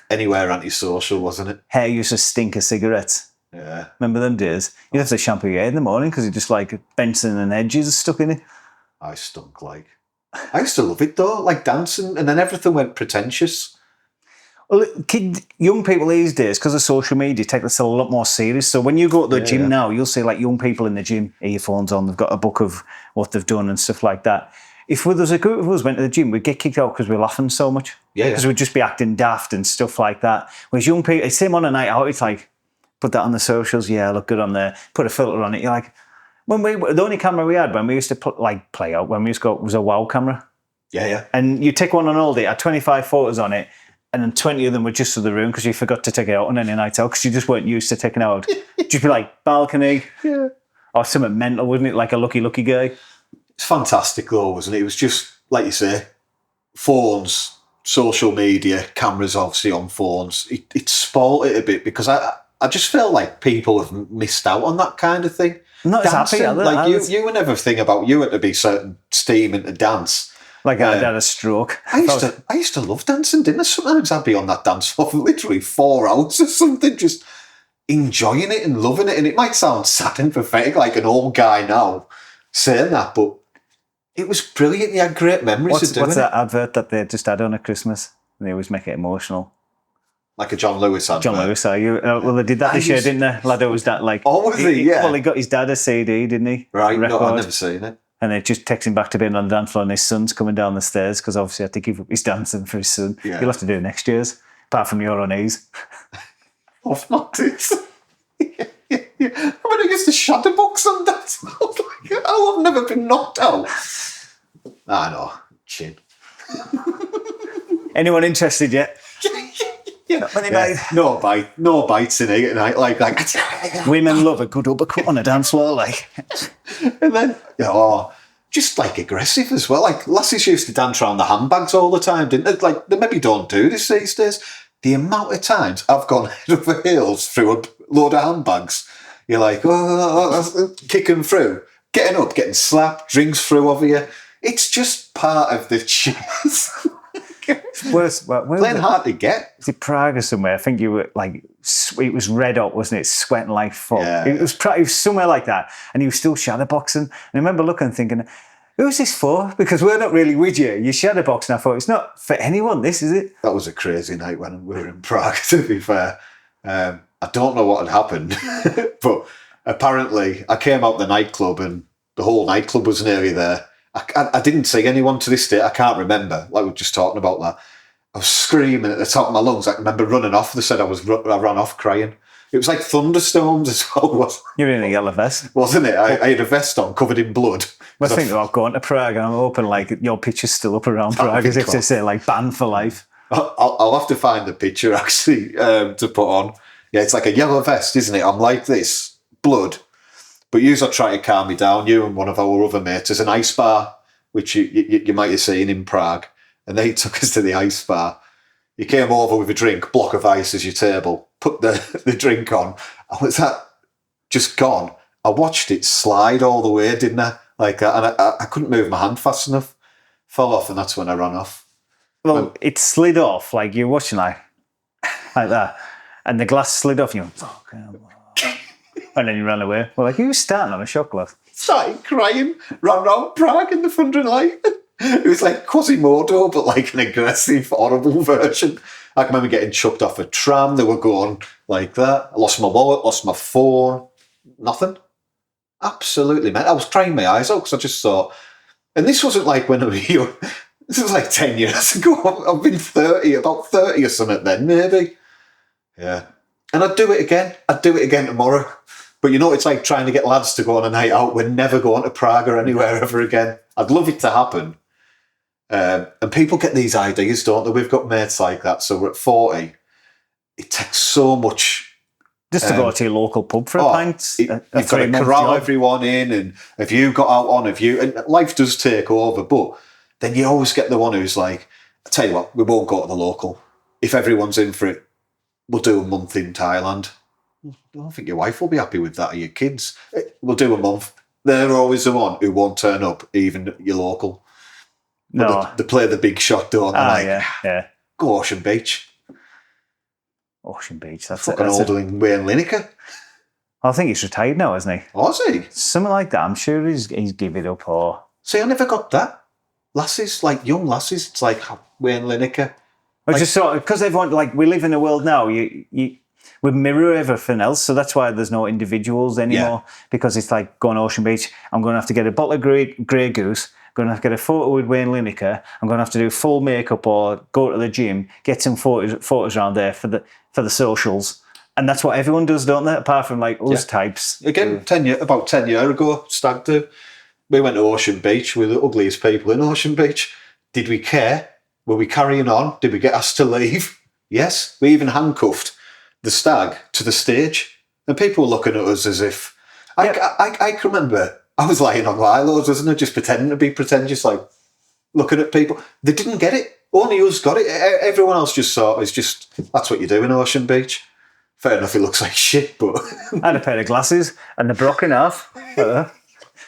Anywhere antisocial, wasn't it? Hair used to stink of cigarettes. Yeah. Remember them days? You'd have to shampoo your hair in the morning because you just like Benson and edges stuck in it. I stunk like. I used to love it though, like dancing, and then everything went pretentious. Well, young people these days, because of social media, take this a lot more serious. So when you go to the gym now, you'll see like young people in the gym, earphones on, they've got a book of what they've done and stuff like that. If there was a group of us went to the gym, we'd get kicked out because we're laughing so much. Yeah. Because we'd just be acting daft and stuff like that. Whereas young people, same on a night out, it's like, put that on the socials, yeah, look good on there. Put a filter on it. You're like, the only camera we had when we used to play out, when we used to go, was a WOW camera. Yeah. And you take one on all day, had 25 photos on it, and then 20 of them were just for the room because you forgot to take it out on any night out because you just weren't used to taking it out. Just be like, balcony. Yeah. Or something mental, wouldn't it? Like a lucky guy. It's fantastic though, wasn't it? It was just, like you say, phones, social media, cameras obviously on phones. It spoiled it a bit because I just feel like people have missed out on that kind of thing. Not as happy, are they? Like you would never think about you had to be certain steam into dance. Like I had a stroke. I used to love dancing, didn't I? Sometimes I'd be on that dance floor for literally 4 hours or something, just enjoying it and loving it. And it might sound sad and pathetic, like an old guy now saying that, but it was brilliant. You had great memories of doing What's it. that advert that they just had on at Christmas? They always make it emotional. Like a John Lewis advert. John Lewis, are you? Well, they did that this year, didn't they? Lad was that like. Oh, was he? Yeah. Well, he got his dad a CD, didn't he? Right, Record. no, I've never seen it. And it just takes him back to being on the dance floor, and his son's coming down the stairs because obviously I had to give up his dancing for his son. Yeah. You'll have to do it next year's, apart from your on knees. I've not it. Yeah. I mean, I used to shadowbox on that. I was like, oh, I've never been knocked out. I know, chin. Anyone interested yet? Yeah. No bites in it. Like Women love a good uppercut on a dance floor, like. and then just like aggressive as well. Like lassies used to dance around the handbags all the time, didn't they? Like they maybe don't do this these days. The amount of times I've gone head over heels through a load of handbags. You're like, kicking through, getting up, getting slapped, drinks through over you. It's just part of the cheese. It's worse. Playing hard to get. Was it Prague or somewhere? I think you were like, it was red hot, wasn't it? Sweating like fuck. Yeah. It was somewhere like that. And he was still shadowboxing. And I remember looking and thinking, who's this for? Because we're not really with you. You're shadowboxing. I thought, it's not for anyone, this, is it? That was a crazy night when we were in Prague, to be fair. I don't know what had happened, but apparently I came out the nightclub and the whole nightclub was nearly there. I didn't see anyone to this day. I can't remember. Like we were just talking about that. I was screaming at the top of my lungs. I remember running off. They said I ran off crying. It was like thunderstorms as well. You're in a yellow vest. Wasn't it? I had a vest on covered in blood. I think about going to Prague and I'm hoping like your picture's still up around Prague as if to say like banned for life. I'll have to find the picture actually to put on. Yeah, it's like a yellow vest, isn't it? I'm like this, blood. But you are trying to calm me down. You and one of our other mates. There's an ice bar, which you might have seen in Prague. And they took us to the ice bar. You came over with a drink, block of ice as your table, put the drink on. And was that just gone? I watched it slide all the way, didn't I? Like that. And I couldn't move my hand fast enough. Fell off, and that's when I ran off. Well, it slid off, like you're watching like that. And the glass slid off and you went, fuck. And then you ran away. Well, like, you were starting on a shot glass. Started crying, ran around Prague in the Thundering Light. It was like Quasimodo, but like an aggressive, horrible version. I can remember getting chucked off a tram. They were going like that. I lost my wallet, lost my phone. Nothing. Absolutely, man. I was crying my eyes out because I just thought, and this wasn't like when I was young. This was like 10 years ago. I've been 30, about 30 or something then, maybe. Yeah. And I'd do it again. I'd do it again tomorrow. But you know, it's like trying to get lads to go on a night out. We're never going to Prague or anywhere ever again. I'd love it to happen. And people get these ideas, don't they? We've got mates like that. So we're at 40. It takes so much. Just to go to your local pub for a pint. You've got to corral everyone in, and if you got out on, and life does take over, but then you always get the one who's like, I tell you what, we won't go to the local. If everyone's in for it, we'll do a month in Thailand. I don't think your wife will be happy with that, or your kids. We'll do a month. They're always the one who won't turn up, even at your local. No. They play the big shot, don't they? Yeah. Go Ocean Beach. Ocean Beach. That's fucking older than Wayne Lineker. I think he's retired now, isn't he? Oh, is he? Something like that. I'm sure he's given it up. Or see, I never got that. Lasses, like young lasses, it's like Wayne Lineker. Like, just sort of, because everyone, like, we live in a world now, we mirror everything else, so that's why there's no individuals anymore, because it's like going to Ocean Beach, I'm going to have to get a bottle of Grey Goose, I'm going to have to get a photo with Wayne Lineker, I'm going to have to do full makeup or go to the gym, get some photos around there for the socials. And that's what everyone does, don't they? Apart from like us types. Again, about 10 years ago, stag do. We went to Ocean Beach. We were the ugliest people in Ocean Beach. Did we care? Were we carrying on? Did we get asked to leave? Yes. We even handcuffed the stag to the stage. And people were looking at us as if... I can remember, I was lying on Lilo's, wasn't I? Just pretending to be pretentious, like looking at people. They didn't get it. Only us got it. Everyone else just saw it as just, that's what you do in Ocean Beach. Fair enough, it looks like shit, but... I had a pair of glasses and they're broken off.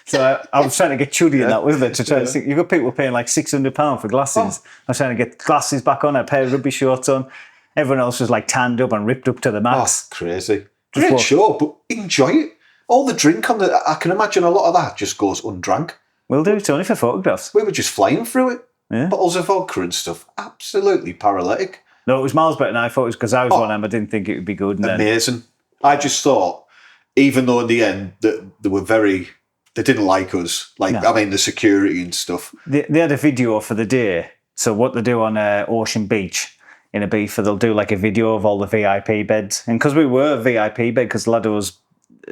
So I was trying to get chuddy in that with it to try to think. You've got people paying like £600 for glasses. I was trying to get glasses back on, a pair of rugby shorts on. Everyone else was like tanned up and ripped up to the max. Crazy. Great show, but enjoy it. All the drink on the... I can imagine a lot of that just goes undrank. We'll do it only for photographs. We were just flying through it. Yeah. Bottles of vodka and stuff. Absolutely paralytic. No, it was miles better than I thought it was, because I was one of them. I didn't think it would be good. And amazing. I just thought, even though in the end that they were very... They didn't like us. I mean, the security and stuff. They had a video for the day. So what they do on Ocean Beach in Ibiza, they'll do like a video of all the VIP beds. And because we were a VIP bed, because Lado was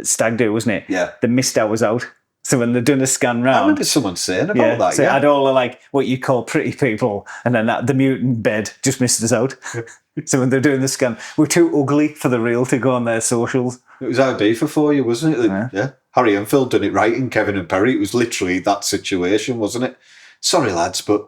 stag do, wasn't it? Yeah. The mist hours out. So when they're doing a scan round... I remember someone saying about that, So it had all the, like, what you call pretty people, and then the mutant bed just missed us out. So when they're doing the scan, we're too ugly for the real to go on their socials. It was Ibiza for you, wasn't it? Yeah. Harry Enfield done it right in Kevin and Perry. It was literally that situation, wasn't it? Sorry, lads, but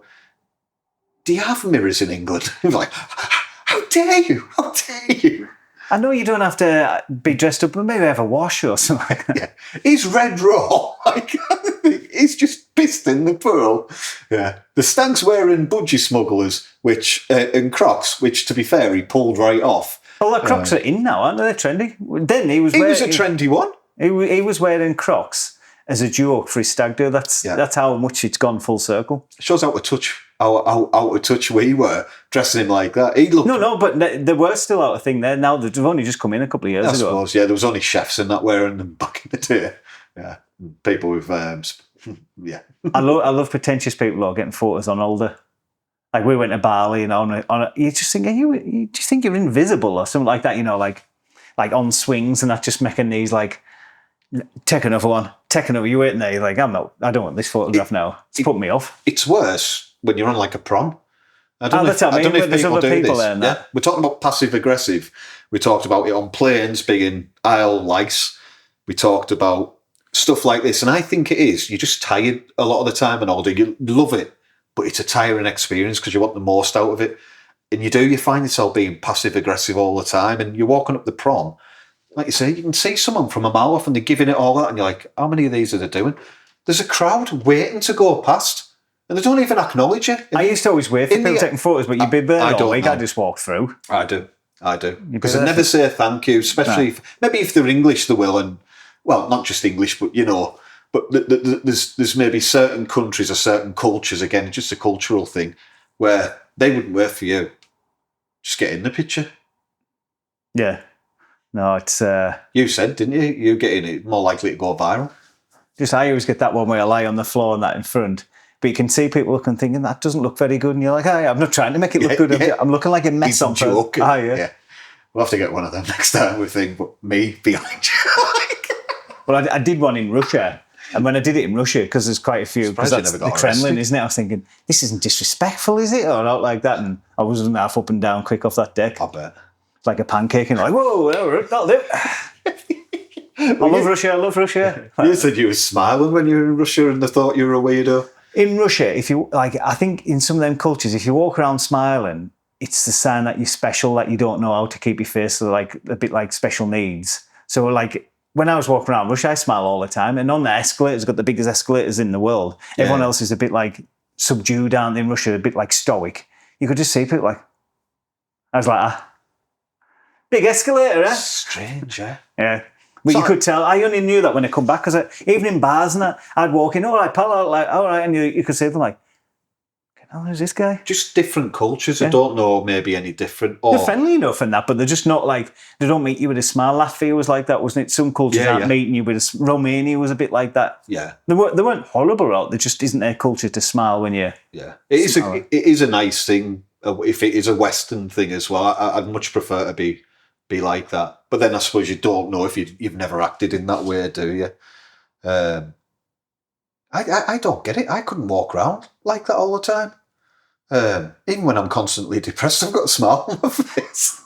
do you have mirrors in England? He was like, how dare you? How dare you? I know you don't have to be dressed up, but maybe have a wash or something like that. Yeah. He's red raw. He's just pissed in the pool. Yeah. The stag's wearing budgie smugglers, and Crocs, which, to be fair, he pulled right off. Well, the Crocs are in now, aren't they? They're trendy. Then he was a trendy one. He was wearing Crocs as a joke for his stag do. That's how much it's gone full circle. Shows how out of touch we were dressing him like that. He looked... No, but they were still out of thing there. Now they've only just come in a couple of years ago. I suppose, yeah. There was only chefs and that wearing them back in the day. Yeah, people with yeah. I love pretentious people who are getting photos on older. Like we went to Bali and you just think, you just think you're invisible or something like that. You know, like on swings and that, just making these like. Take another one. Take another. You waiting there? You're like, I don't want this photograph now. It's put me off. It's worse when you're on like a prom. I don't know if there's people other do people this. there. Yeah? We're talking about passive aggressive. We talked about it on planes being aisle lice. We talked about stuff like this, and I think it is. You're just tired a lot of the time and older. You love it, but it's a tiring experience because you want the most out of it, and you find yourself being passive aggressive all the time. And you're walking up the prom. Like you say, you can see someone from a mile off and they're giving it all that, and you're like, how many of these are they doing? There's a crowd waiting to go past, and they don't even acknowledge it. I used to always wait for people taking photos, but you'd be there all week. I just walk through. I do. Because they never say thank you, especially if they're English, they will, and, well, not just English, but, but there's maybe certain countries or certain cultures, again, just a cultural thing, where they wouldn't wait for you. Just get in the picture. Yeah. No, it's You said, didn't you? You get in it, more likely to go viral. just I always get that one where I lie on the floor and that in front. But you can see people looking, thinking that doesn't look very good, and you're like, "Hey, I'm not trying to make it look good. I'm looking like a mess He's on joking. yeah. We'll have to get one of them next time, we think, but me behind you. Well, I did one in Russia, and when I did it in Russia, because there's quite a few, because Surprised you that's never the got Kremlin, arrested. isn't it? I was thinking, this isn't disrespectful, is it? Or not like that, and I wasn't half up and down quick off that deck. I bet. It's like a pancake, and like, whoa, that'll do. I love Russia. You said you were smiling when you were in Russia and they thought you were a weirdo. In Russia, if you like, I think in some of them cultures, if you walk around smiling, it's the sign that you're special, that you don't know how to keep your face, so like a bit like special needs. So like when I was walking around Russia, I smile all the time, and on the escalators, got the biggest escalators in the world. Yeah. Everyone else is a bit like subdued, aren't they, in Russia, a bit like stoic. You could just see people like, I was like, big escalator, eh? Strange, eh? Yeah. But you could tell, I only knew that when I come back, because even in bars and that, I'd walk in, all right, pal, like, all right, and you could see them like, oh, who's this guy? Just different cultures. I don't know, maybe any different. They're friendly enough in that, but they're just not like, they don't meet you with a smile. Latvia was like that, wasn't it? Some cultures aren't meeting you with a Romania was a bit like that. Yeah. They weren't horrible out. There just isn't their culture to smile when you... Yeah. It is a nice thing, if it is a Western thing as well. I'd much prefer to be like that. But then I suppose you don't know if you've never acted in that way, do you? I don't get it. I couldn't walk around like that all the time. Even when I'm constantly depressed, I've got a smile on my face.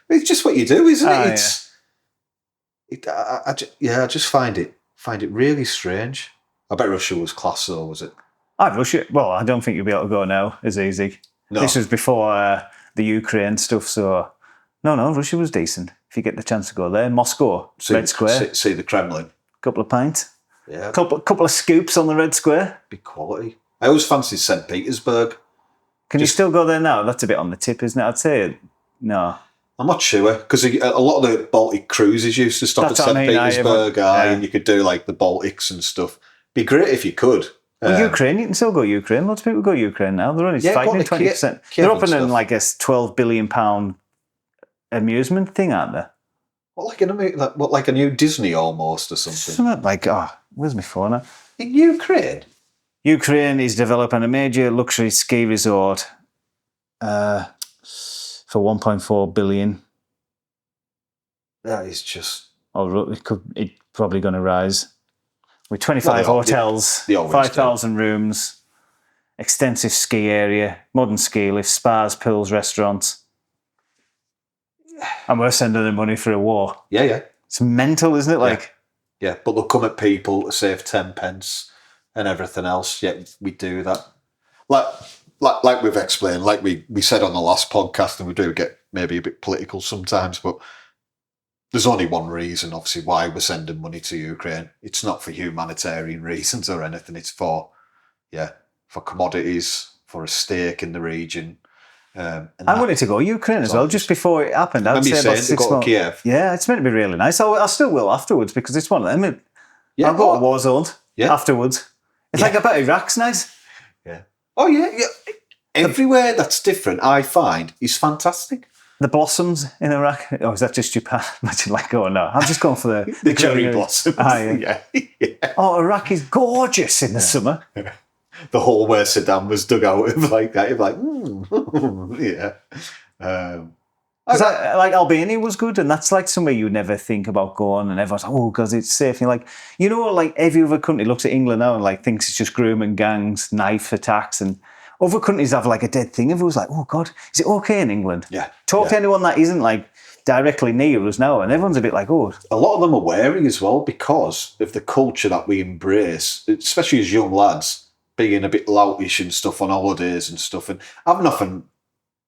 It's just what you do, isn't it? I just find it really strange. I bet Russia was class, though, was it? Russia. Well, I don't think you'll be able to go now as easy. No. This was before the Ukraine stuff, so no, Russia was decent. If you get the chance to go there, Moscow, Red Square, see the Kremlin. Couple of pints, Yeah, couple of scoops on the Red Square. Big quality. I always fancied St. Petersburg. Can you still go there now? That's a bit on the tip, isn't it? I'd say no. I'm not sure, because a lot of the Baltic cruises used to stop at St. Petersburg, and you could do like the Baltics and stuff. Be great if you could. Well, Ukraine, you can still go Ukraine. Lots of people go Ukraine now. They're only fighting 20%. They're opening like a £12 billion amusement thing, aren't they? Like a new Disney almost or something? Something like, where's my phone now? In Ukraine? Ukraine is developing a major luxury ski resort for 1.4 billion. That is just... It's probably going to rise. With 25 hotels, 5,000 rooms, extensive ski area, modern ski lifts, spas, pools, restaurants. And we're sending them money for a war. Yeah. It's mental, isn't it? Yeah, but they'll come at people to save 10 pence and everything else. Yet we do that. Like we've explained, like we said on the last podcast, and we do get maybe a bit political sometimes, but there's only one reason, obviously, why we're sending money to Ukraine. It's not for humanitarian reasons or anything. It's for commodities, for a stake in the region. I wanted to go Ukraine as well, just before it happened. I'd say about 6 months. Kiev. Yeah, it's meant to be really nice. I still will afterwards, because it's one of them. I'll go to war zone afterwards. It's like, I bet Iraq's nice. Yeah. Oh, yeah. Everywhere that's different, I find, is fantastic. The blossoms in Iraq. Oh, is that just Japan? Imagine no. I'm just going for the cherry blossoms. Yeah. Oh, Iraq is gorgeous in the summer. Yeah. The hole where Saddam was dug out of like that. You're like, yeah. Like Albania was good, and that's like somewhere you never think about going, and everyone's like, because it's safe. And you're like, like every other country looks at England now and like thinks it's just grooming gangs, knife attacks, and other countries have like a dead thing. Everyone's like, oh God, is it okay in England? Yeah. Talk to anyone that isn't like directly near us now, and everyone's a bit like, oh. A lot of them are wary as well because of the culture that we embrace, especially as young lads, being a bit loutish and stuff on holidays and stuff. And I've nothing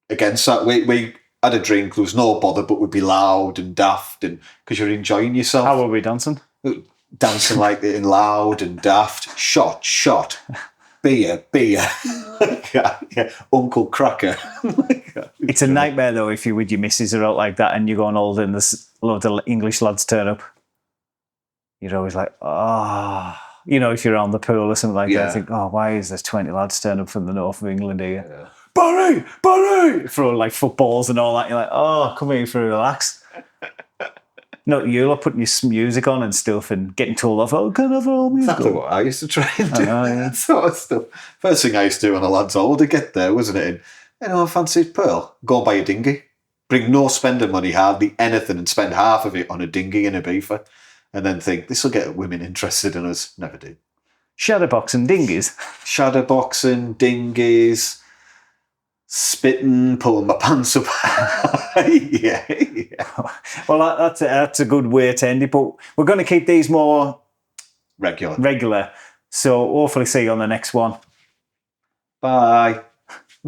against that. We had a drink, there was no bother, but we'd be loud and daft, and because you're enjoying yourself. How were we dancing? Dancing like it and loud and daft. Shot. Beer. yeah. Uncle Cracker. It's a nightmare though if you with your missus are out like that and you're going old and there's a lot of English lads turn up. You're always like, if you're on the pool or something like that, I think, why is there 20 lads turn up from the north of England here? Yeah. Barry, throwing like footballs and all that. You're like, oh, come here for a relax. Not you, like putting your music on and stuff and getting told off, oh, can I have all music? Exactly what I used to try and do. know, yeah. That sort of stuff. First thing I used to do on a lad's holiday, get there, wasn't it? I fancy Pearl. Go and buy a dinghy. Bring no spending money, hardly anything, and spend half of it on a dinghy in Ibiza. And then think, this will get women interested in us. Never do. Shadowboxing dinghies. Shadowboxing, dinghies, spitting, pulling my pants up. yeah. Well, that's a good way to end it, but we're going to keep these more Regular. regular. So hopefully see you on the next one. Bye.